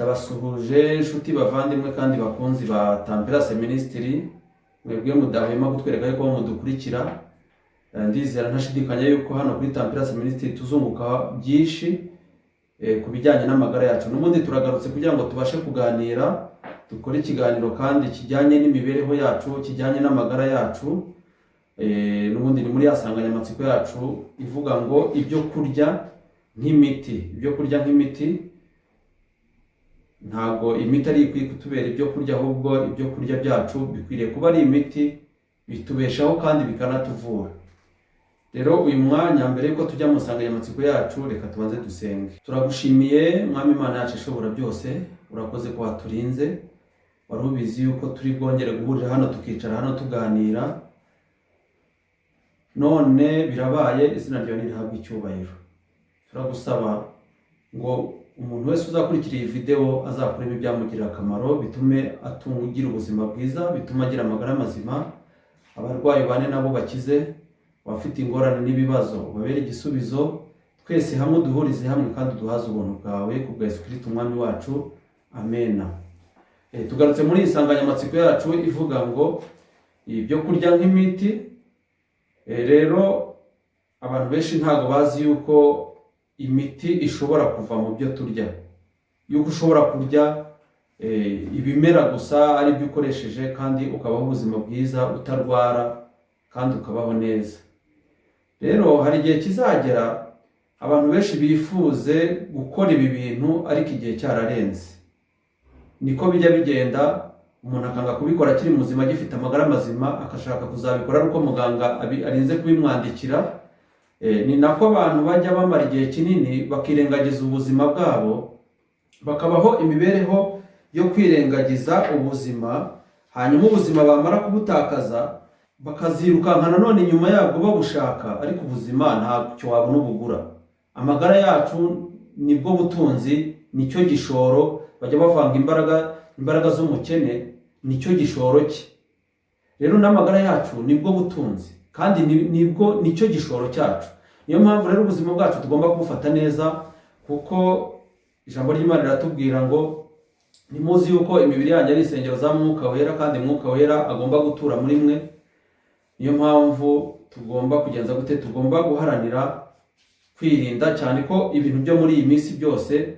Ndabasuhuje inshuti bavandimwe kandi bakunzi ba Tampirase Ministry, mwebwe mudahwema kutwereka yuko mudukurikira. Ndizera ntashidikanya yuko hano kuri Tampirase Ministry tuzunguka byinshi ku bijyanye n'amagara yacu. N'ubundi turagarutse kugira ngo tubashe kuganira, dukore ikiganiro kandi kijyanye n'imibereho yacu, kijyanye n'amagara yacu. N'ubundi ni muri yasanganyamatsiko yacu ivuga ngo ibyo kurya nk'imiti. Ibyo kurya nk'imiti, ntabwo imiti ari ikwiye kutubera ibyo kurya, ahubwo ibyo kurya byacu bikwiriye kuba ari imiti bitubeshaho kandi bikanatuvura. Rero uyu mwanya mbere yuko tujya mu nsanganyamatsiko yacu, reka tubanze dusenge. Turagushimiye Mwami Imana yacu ishobora byose, urakoze ko waturinze. Wari ubizi yuko turi bwongere guhurira hano tukicara hano tuganira, none birabaye, izina ryawe nirihabwe icyubahiro. Turagusaba ngo umuntu wese uzakurikira iyi video azakureba ibyamugirira akamaro, bitume atungira ubuzima bwiza, bitume agira amagara mazima. Abarwayi bane nabo bakize, abafite ingorane n'ibibazo babere igisubizo. Twese hamwe duhurize hamwe kandi duhaze ubuntu bwawe ku bwa Yesu Kristo umwami wacu, amena. Tugarutse muri insanganyamatsiko yacu ivuga ngo ibyo kurya nk'imiti. Rero abantu benshi ntago bazi yuko imiti ishobora kuva mu byo turya, yuko ushobora kurya ibimera gusa ari byo ukoresheje kandi ukabaho ubuzima bwiza, utarwara kandi ukabaho neza. Rero hari igihe kizagera abantu benshi bifuze gukora ibi bintu ariko igihe cyararenze. Niko bijya bigenda, umuntu akanga kubikora akiri muzima agifite amagara mazima, akashaka kuzabikora ari uko muganga arinze kubimwandikira. Ni nako abantu bajya bamara igihe kinini bakirengagiza ubuzima bwabo, bakabaho imibereho yo kwirengagiza ubuzima, hanyuma ubuzima bamara kubutakaza bakazirukankana none nyuma yabwo babushaka, ariko ubuzima ntacyo wabona ubugura. Amagara yacu nibwo butunzi, nicyo gishoro. Bajya bavanga imbaraga z'umukene nicyo gishoro cye. Rero n'amagara yacu nibwo butunzi kandi nicyo gishoro cyacu. Niyo mpamvu rero ubuzima bwacu tugomba kubufata neza, kuko ijambo ry'Imana riratubwira ngo nimuzi yuko imibiri yanyu ari insengero za Mwuka Wera kandi Mwuka Wera agomba gutura muri mwe. Niyo mpamvu tugomba kugenza gute, tugomba guharanira kwirinda cyane ko ibintu byo muri iyi minsi byose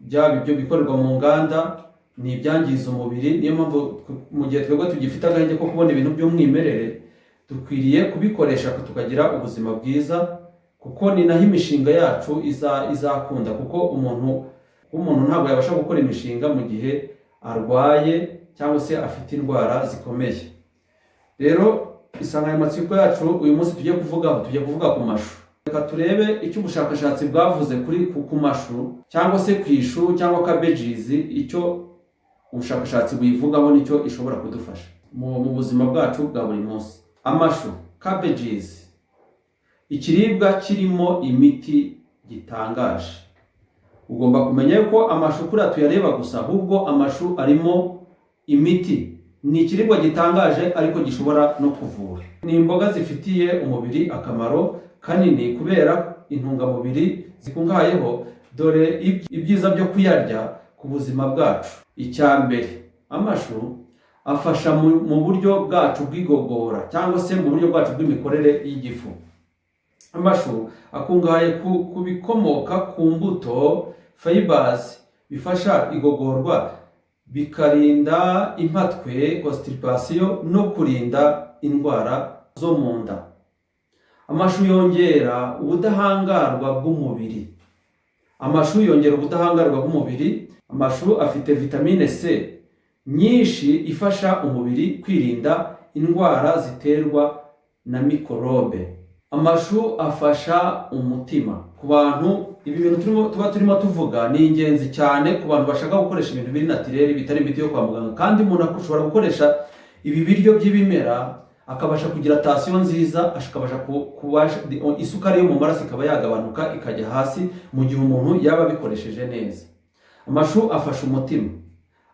byaba ibyo bikorerwa mu nganda ni ibyangiza umubiri. Niyo mpamvu mu gihe twebwe tugifite agahenge ko kubona ibintu by'umwimerere, dukwiriye kubikoresha tukagira ubuzima bwiza, kuko ni naho imishinga yacu izakunda. Kuko umuntu ntabwo yabasha gukora imishinga mu gihe arwaye cyangwa se afite indwara zikomeye. Rero insanganyamatsiko yacu uyu munsi tugiye kuvuga ku mashu. Reka turebe icyo ubushakashatsi bwavuze ku mashu cyangwa se ku ishu cyangwa cabbages, icyo ubushakashatsi buyivugaho nicyo ishobora kudufasha mu buzima bwacu bwa buri munsi. Amashu, cabbages, ikiribwa kirimo imiti gitangaje. Ugomba kumenya ko amashu kuri tuyareba gusa, ahubwo amashu arimo imiti. Ni ikiribwa gitangaje ariko gishobora no kuvura. Ni imboga zifitiye umubiri akamaro kanini kubera intungamubiri zikungahayeho. Dore ibyiza byo kuyarya ku buzima bwacu. Icyambere, amashu afasha mu buryo bwacu bw'igogora cyangwa se mu buryo bwacu bw'imikorere y'igifu. Amashu akungahaye ku bikomoka ku mbuto, fibers, bifasha igogorwa, bikarinda impatwe, constipation, no kurinda indwara zo mu nda. Amashu yongera ubudahangarwa bw'umubiri. Amashu yongera ubudahangarwa bw'umubiri. Amashu afite vitamine C nyinshi ifasha umubiri kwirinda indwara ziterwa na mikorobe. Amashu afasha umutima. Ku bantu ibi bintu turimo tuvuga ni ingenzi cyane ku bantu bashaka gukoresha ibintu biri naturel bitari imiti yo kwa muganga. Kandi umuntu ashobora gukoresha ibi biryo by'ibimera akabasha kugira tension nziza, akabasha isukari yo mu maraso ikaba yagabanuka ikajya hasi mu gihe umuntu yaba bikoresheje neza. Amashu afasha umutima,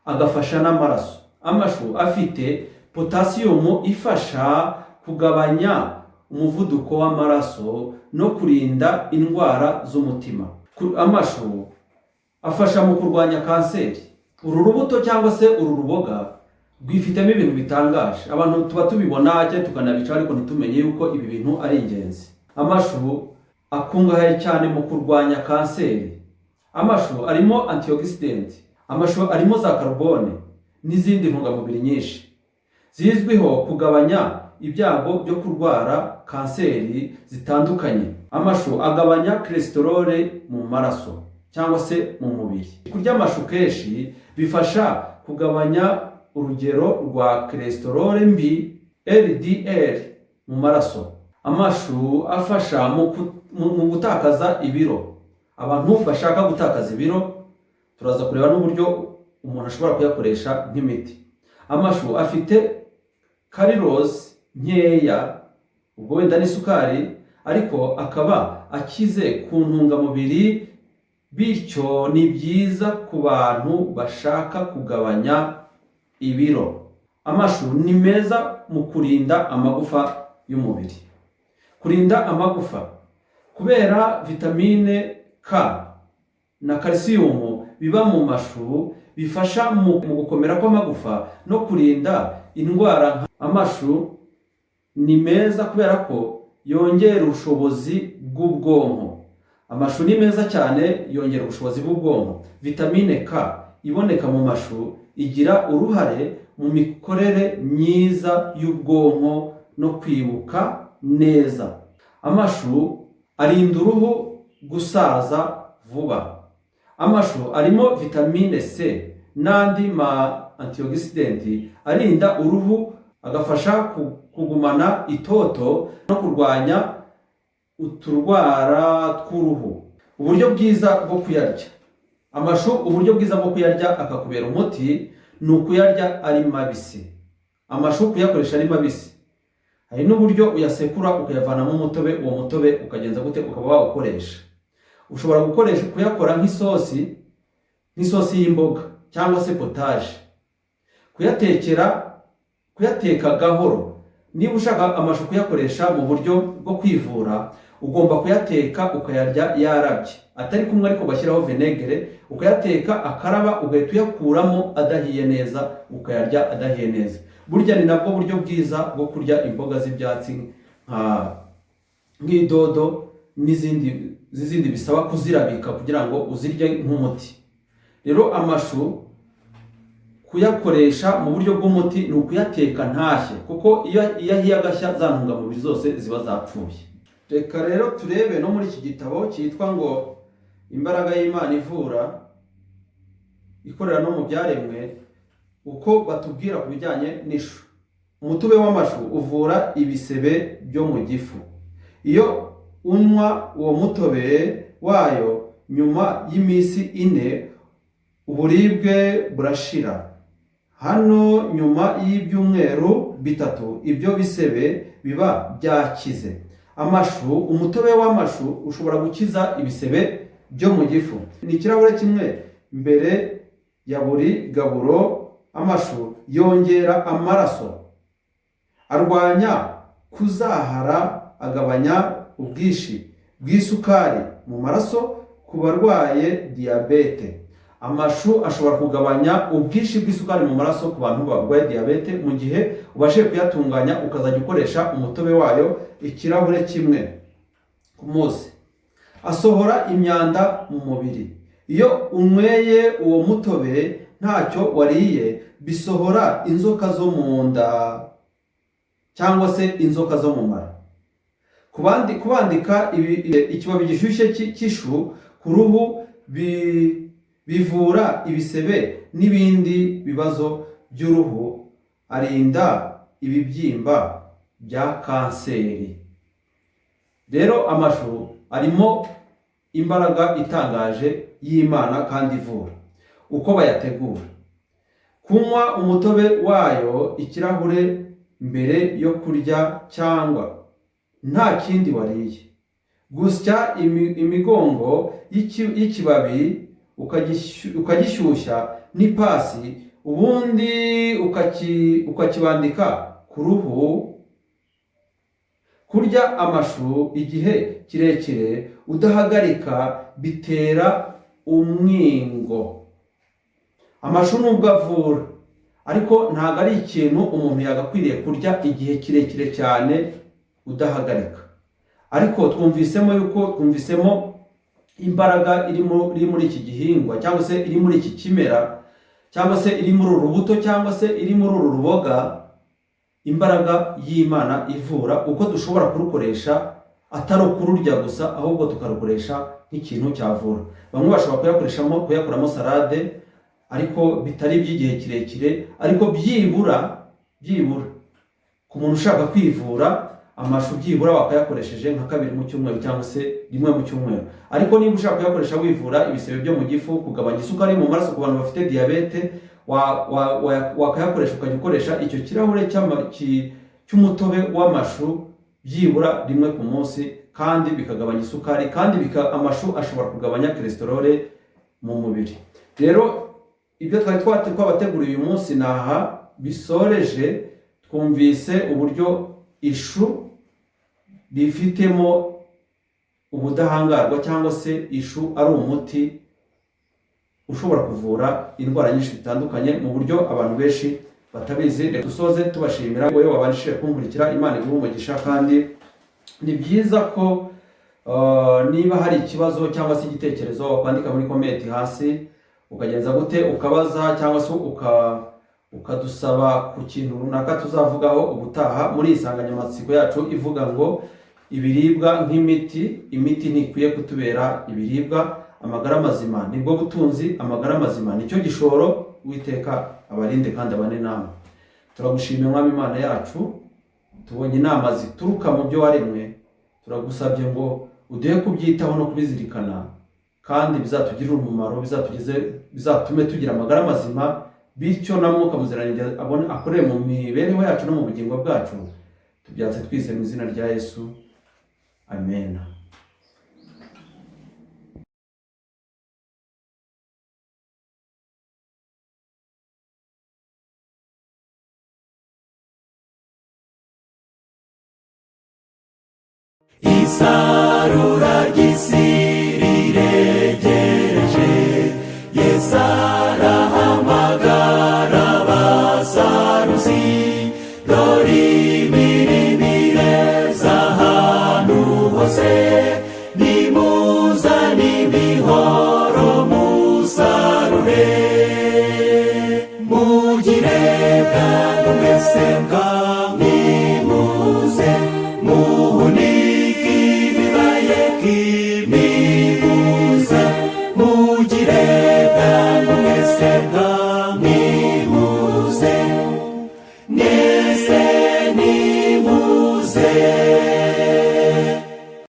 agafasha n'amaraso. Amashu afite potassium ifasha kugabanya umuvuduko w'amaraso no kurinda indwara z'umutima. Amashu afasha mu kurwanya kanseri. Uru rubuto cyangwa se uru ruboga rwifitemo ibintu bitangaje, abantu tuba tubibona cyangwa tukanabica ariko ntitumenye yuko ibi bintu ari ingenzi. Amashu akungahaye cyane mu kurwanya kanseri. Amashu arimo antioxidant, amashu arimo za carbone n'izindi ntungamubiri nyinshi zizwiho kugabanya ibyago byo kurwara kanseri zitandukanye. Amashu agabanya cholesterol mu maraso cyangwa se mu mubiri. Kurya amashu kenshi bifasha kugabanya urugero rwa cholesterol mbi LDL mu maraso. Amashu afasha mu gutakaza ibiro. Abantu bashaka gutakaza ibiro turaza kureba n'uburyo umuntu ashobora kuyakoresha nk'imiti. Amashu afite calories nkeya, ubwo wenda n'isukari, ariko akaba akize ku ntungamubiri, bityo ni byiza ku bantu bashaka kugabanya ibiro. Amashu ni meza mu kurinda amagufa y'umubiri. Kurinda amagufa kubera vitamine K na calcium biba mu mashu bifasha mu gukomera kw'amagufa no kurinda indwara. Amashu ni meza kubera ko yongera ubushobozi bw'ubwonko. Amashu ni meza cyane, yongera ubushobozi bw'ubwonko. Vitamine K iboneka mu mashu igira uruhare mu mikorere myiza y'ubwonko no kwibuka neza. Amashu arinda uruhu gusaza vuba. Amashu arimo vitamine C n'andi ma antioxidant arinda uruhu, agafasha kugumana itoto no kurwanya uturwara tw'uruhu. Uburyo bwiza bwo kuyarya. Amashu uburyo bwiza bwo kuyarya akakubera umuti ni ukuyarya ari mabisi. Amashu kuyakoresha ari mabisi. Hari n'uburyo uyasekura ukayavanamo umutobe, uwo mutobe ukagenza gute ukaba wawukoresha. Ushobora gukoresha kuyakora nk'isosi y'imboga cyangwa se potage. Kuyateka gahoro. Niba ushaka amashu kuyakoresha mu buryo bwo kwivura, ugomba kuyateka ukayarya yarabye, atari kumwe ariko bashyiraho vinegere, ukayateka akaraba, ugahita uyakuramo adahiye neza, ukayarya adahiye neza. Burya ni nabwo buryo bwiza bwo kurya imboga z'ibyatsi nk'idodo n'izindi bisaba kuzirabika kugira ngo uzirye nk'umuti. Rero amashu kuyakoresha mu buryo bw'umuti ni ukuyateka ntashye, kuko iyo ahiye agashya za ntungamubiri zose ziba zapfuye. Reka rero turebe no muri iki gitabo cyitwa ngo Imbaraga y'Imana ivura, ikorera no mu byaremwe, uko batubwira ku bijyanye n'ishu. Umutobe w'amashu uvura ibisebe byo mu gifu. Iyo unywa uwo mutobe wayo nyuma y'iminsi 4, uburibwe burashira. Hano nyuma y'ibyumweru 3 ibyo bisebe biba byakize. Amashu, umutobe w'amashu ushobora gukiza ibisebe byo mu gifu. Ni ikirahure kimwe mbere ya buri gaburo. Amashu yongera amaraso, arwanya kuzahara, agabanya ubwinshi bw'isukari mu maraso ku barwaye diyabete. Amashu ashobora kugabanya ubwinshi bw'isukari mu maraso ku bantu barwaye diyabete, mu gihe ubashe kuyatunganya ukazajya ukoresha umutobe wayo ikirahure kimwe ku munsi. Asohora imyanda mu mubiri. Iyo unyweye uwo mutobe ntacyo wariye, bisohora inzoka zo mu nda cyangwa se inzoka zo mu mara. Kubandika ikibabi gishyushye cy'ishu ku ruhu bivura ibisebe n'ibindi bibazo by'uruhu, arinda ibibyimba bya kanseri. Rero amashu arimo imbaraga itangaje y'Imana kandi ivura. Uko bayategura: kunywa umutobe wayo ikirahure mbere yo kurya cyangwa nta kindi wariye. Gusya imigongo y'ikibabi ukagishyushya n'ipasi, ubundi ukakibandika ku ruhu. Kurya amashu igihe kirekire udahagarika bitera umwingo. Amashu nubwo avura, ariko ntabwo ari ikintu umuntu yagakwiriye kurya igihe kirekire cyane udahagarika. Ariko twumvisemo imbaraga iri muri iki gihingwa, cyangwa se iri muri iki kimera, cyangwa se iri muri uru rubuto, cyangwa se iri muri uru ruboga, imbaraga y'Imana ivura, uko dushobora kurukoresha atari ukururya gusa, ahubwo tukarukoresha nk'ikintu cyavura. Bamwe bashobora kuyakoramo salade, ariko bitari iby'igihe kirekire, ariko byibura ku muntu ushaka kwivura, amashu byibura wakayakoresheje nka 2 mu cyumweru cyangwa se 1 mu cyumweru. Ariko niba ushaka kuyakoresha wivura ibisebe byo mu gifu, kugabanya isukari mu maraso ku bantu bafite diabete, wakayakoresha ukajya ukoresha icyo kirahure cy'umutobe w'amashu byibura 1 ku munsi, kandi bikagabanya isukari, kandi amashu ashobora kugabanya cholesterol mu mubiri. Rero ibyo twari twabateguriye uyu munsi naha bisoreje. Twumvise uburyo ishu rifitemo ubudahangarwa, cyangwa se ishu ari umuti ushobora kuvura indwara nyinshi zitandukanye mu buryo abantu benshi batabizi. Reka dusoze tubashimira wowe wabanishije kumurikira. Imana iguhe umugisha, kandi ni byiza ko niba hari ikibazo cyangwa se igitekerezo wakwandika muri comment hasi, ukagenza gute ukabaza, cyangwa se ukadusaba ku kintu runaka tuzavugaho ubutaha muri insanganyamatsiko yacu ivuga ngo ibiribwa nk'imiti. Imiti ntikwiye kutubera ibiribwa. Amagara mazima nibwo butunzi, amagara mazima nicyo gishoro. Uwiteka abarinde kandi abane namwe. Turagushimiye Mwami Imana yacu, tubonye inama zituruka mu byo waremwe. Turagusabye ngo uduhe kubyitaho no kubizirikana, kandi bizatugirira umumaro, bizatume tugira amagara mazima, bityo na Mwuka Muziranenge akorere mu mibereho yacu no mu bugingo bwacu. Tubyatse twizeye mu izina rya Yesu, amen. Isarura ry'isi riregereje, Yesu arahamagara abasaruzi. Dore imirimo ireze ahantu hose, nimuzane imihoro musarure. Mugire bwangu mwese